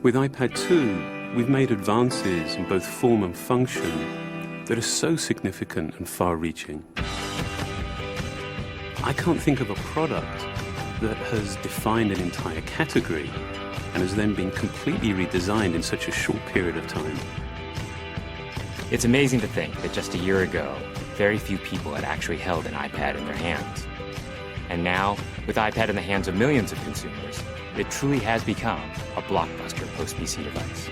With iPad 2, we've made advances in both form and function that are so significant and far-reaching. I can't think of a product that has defined an entire category and has then been completely redesigned in such a short period of time. It's amazing to think that just a year ago, very few people had actually held an iPad in their hands. And now, with iPad in the hands of millions of consumers, it truly has become a blockbuster post-PC device.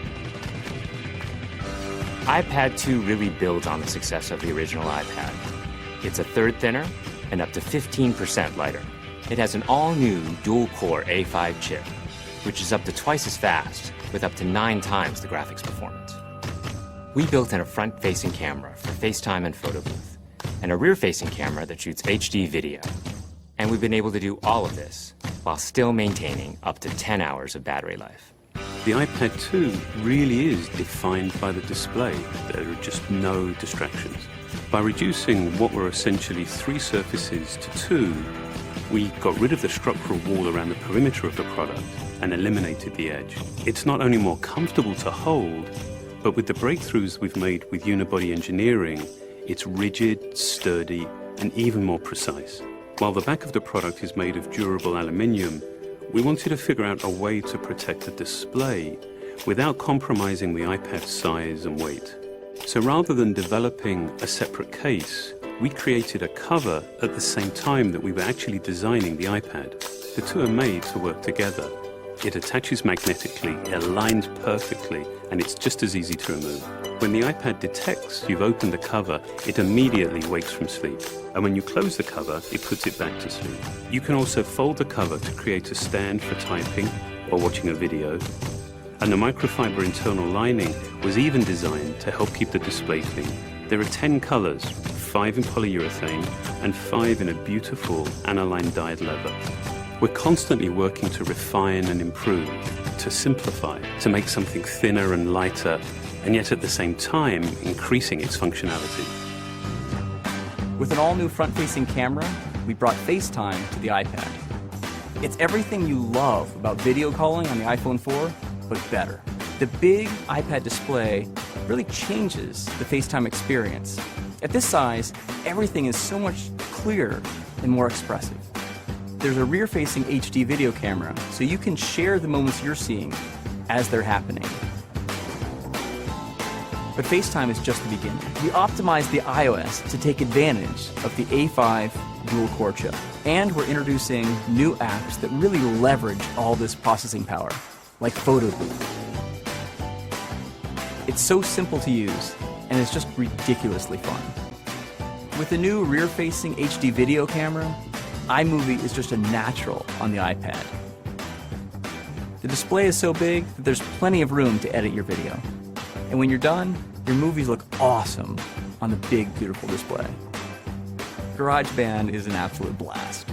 iPad 2 really builds on the success of the original iPad. It's a third thinner and up to 15% lighter. It has an all-new dual-core A5 chip, which is up to twice as fast with up to 9 times the graphics performance. We built in a front-facing camera for FaceTime and photo booth, and a rear-facing camera that shoots HD video. And we've been able to do all of this while still maintaining up to 10 hours of battery life. The iPad 2 really is defined by the display. There are just no distractions. By reducing what were essentially 3 surfaces to 2, we got rid of the structural wall around the perimeter of the product and eliminated the edge. It's not only more comfortable to hold, but with the breakthroughs we've made with unibody engineering, it's rigid, sturdy, and even more precise. While the back of the product is made of durable aluminium, we wanted to figure out a way to protect the display without compromising the iPad's size and weight. So rather than developing a separate case, we created a cover at the same time that we were actually designing the iPad. The two are made to work together. It attaches magnetically, it aligns perfectly, and it's just as easy to remove. When the iPad detects you've opened the cover, it immediately wakes from sleep. And when you close the cover, it puts it back to sleep. You can also fold the cover to create a stand for typing or watching a video. And the microfiber internal lining was even designed to help keep the display clean. There are 10 colors, 5 in polyurethane and 5 in a beautiful aniline dyed leather. We're constantly working to refine and improve, to simplify, to make something thinner and lighter, and yet at the same time, increasing its functionality. With an all-new front-facing camera, we brought FaceTime to the iPad. It's everything you love about video calling on the iPhone 4, but better. The big iPad display really changes the FaceTime experience. At this size, everything is so much clearer and more expressive. There's a rear-facing HD video camera, so you can share the moments you're seeing as they're happening. But FaceTime is just the beginning. We optimized the iOS to take advantage of the A5 dual-core chip. And we're introducing new apps that really leverage all this processing power, like Photo Booth. It's so simple to use, and it's just ridiculously fun. With the new rear-facing HD video camera, iMovie is just a natural on the iPad. The display is so big that there's plenty of room to edit your video. And when you're done, your movies look awesome on the big, beautiful display. GarageBand is an absolute blast.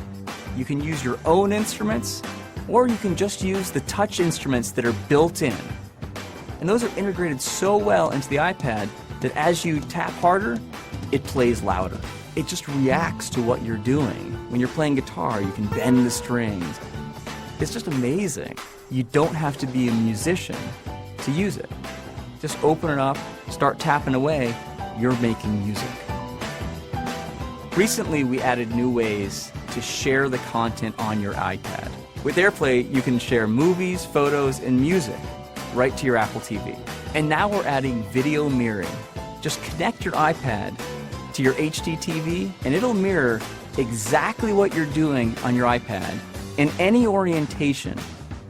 You can use your own instruments, or you can just use the touch instruments that are built in. And those are integrated so well into the iPad that as you tap harder, it plays louder. It just reacts to what you're doing. When you're playing guitar, you can bend the strings. It's just amazing. You don't have to be a musician to use it. Just open it up, start tapping away, you're making music. Recently, we added new ways to share the content on your iPad. With AirPlay, you can share movies, photos, and music right to your Apple TV. And now we're adding video mirroring. Just connect your iPad to your HD TV, and it'll mirror exactly what you're doing on your iPad in any orientation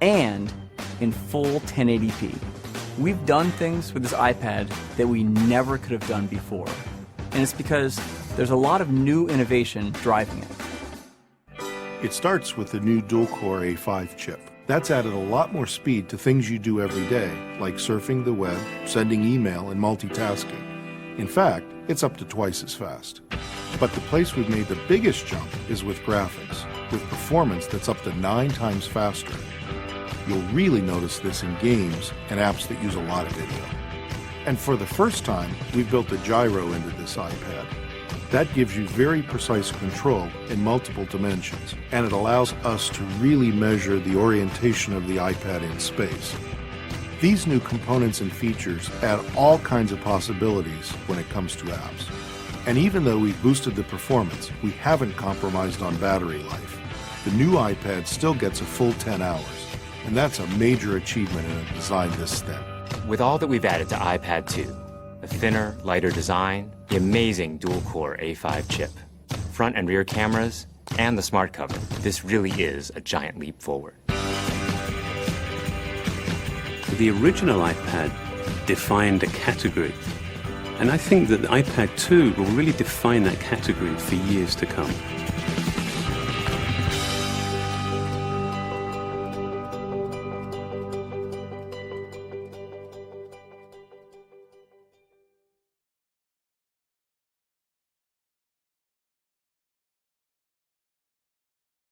and in full 1080p. We've done things with this iPad that we never could have done before. And it's because there's a lot of new innovation driving it. It starts with the new dual-core A5 chip. That's added a lot more speed to things you do every day, like surfing the web, sending email, and multitasking. In fact, it's up to twice as fast. But the place we've made the biggest jump is with graphics, with performance that's up to 9 times faster. You'll really notice this in games and apps that use a lot of video. And for the first time, we've built a gyro into this iPad. That gives you very precise control in multiple dimensions, and it allows us to really measure the orientation of the iPad in space. These new components and features add all kinds of possibilities when it comes to apps. And even though we've boosted the performance, we haven't compromised on battery life. The new iPad still gets a full 10 hours, and that's a major achievement in a design this thin. With all that we've added to iPad 2, a thinner, lighter design, the amazing dual-core A5 chip, front and rear cameras, and the smart cover, this really is a giant leap forward. The original iPad defined a category, and I think that the iPad 2 will really define that category for years to come.